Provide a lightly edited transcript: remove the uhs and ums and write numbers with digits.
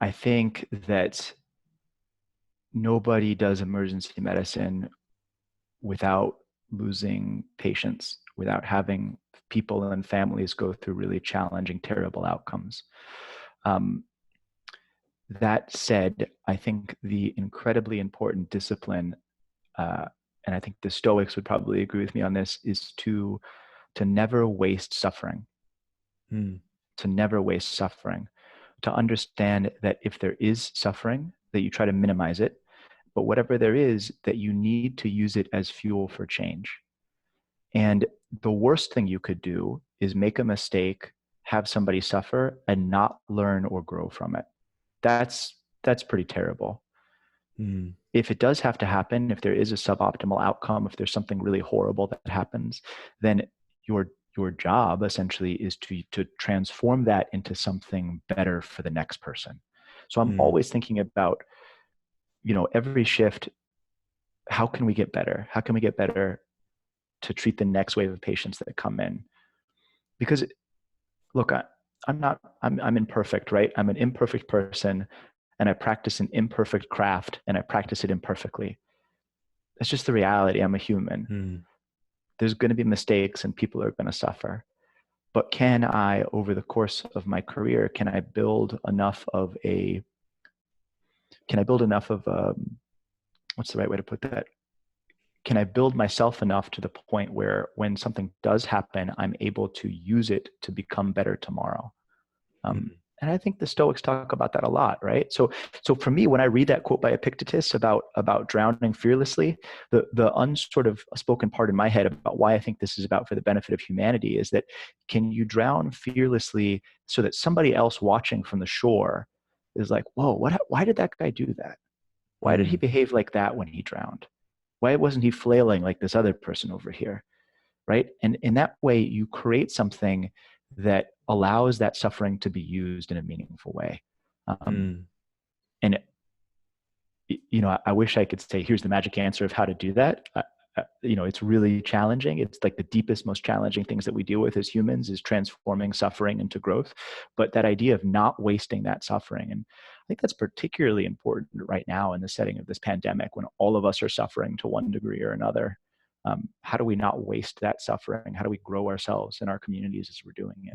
I think that nobody does emergency medicine without losing patients, without having people and families go through really challenging, terrible outcomes. That said, I think the incredibly important discipline, and I think the Stoics would probably agree with me on this, is to never waste suffering. To never waste suffering. To understand that if there is suffering, that you try to minimize it, but whatever there is, that you need to use it as fuel for change. And the worst thing you could do is make a mistake, have somebody suffer, and not learn or grow from it. That's pretty terrible. If it does have to happen, if there is a suboptimal outcome, if there's something really horrible that happens, then your job essentially is to transform that into something better for the next person. So I'm always thinking about, every shift, how can we get better? How can we get better to treat the next wave of patients that come in? Because look, I'm imperfect, right? I'm an imperfect person, and I practice an imperfect craft, and I practice it imperfectly. That's just the reality. I'm a human. There's going to be mistakes and people are going to suffer. But can I, over the course of my career, can I build enough of what's the right way to put that? Can I build myself enough to the point where when something does happen, I'm able to use it to become better tomorrow? And I think the Stoics talk about that a lot, right? So for me, when I read that quote by Epictetus about drowning fearlessly, the unsort of spoken part in my head about why I think this is about for the benefit of humanity is that, can you drown fearlessly so that somebody else watching from the shore is like, whoa, why did that guy do that? Why did he behave like that when he drowned? Why wasn't he flailing like this other person over here, right? And in that way, you create something that allows that suffering to be used in a meaningful way. And, I wish I could say, here's the magic answer of how to do that. It's really challenging. It's like the deepest, most challenging things that we deal with as humans is transforming suffering into growth. But that idea of not wasting that suffering, and I think that's particularly important right now in the setting of this pandemic, when all of us are suffering to one degree or another. How do we not waste that suffering? How do we grow ourselves and our communities as we're doing it?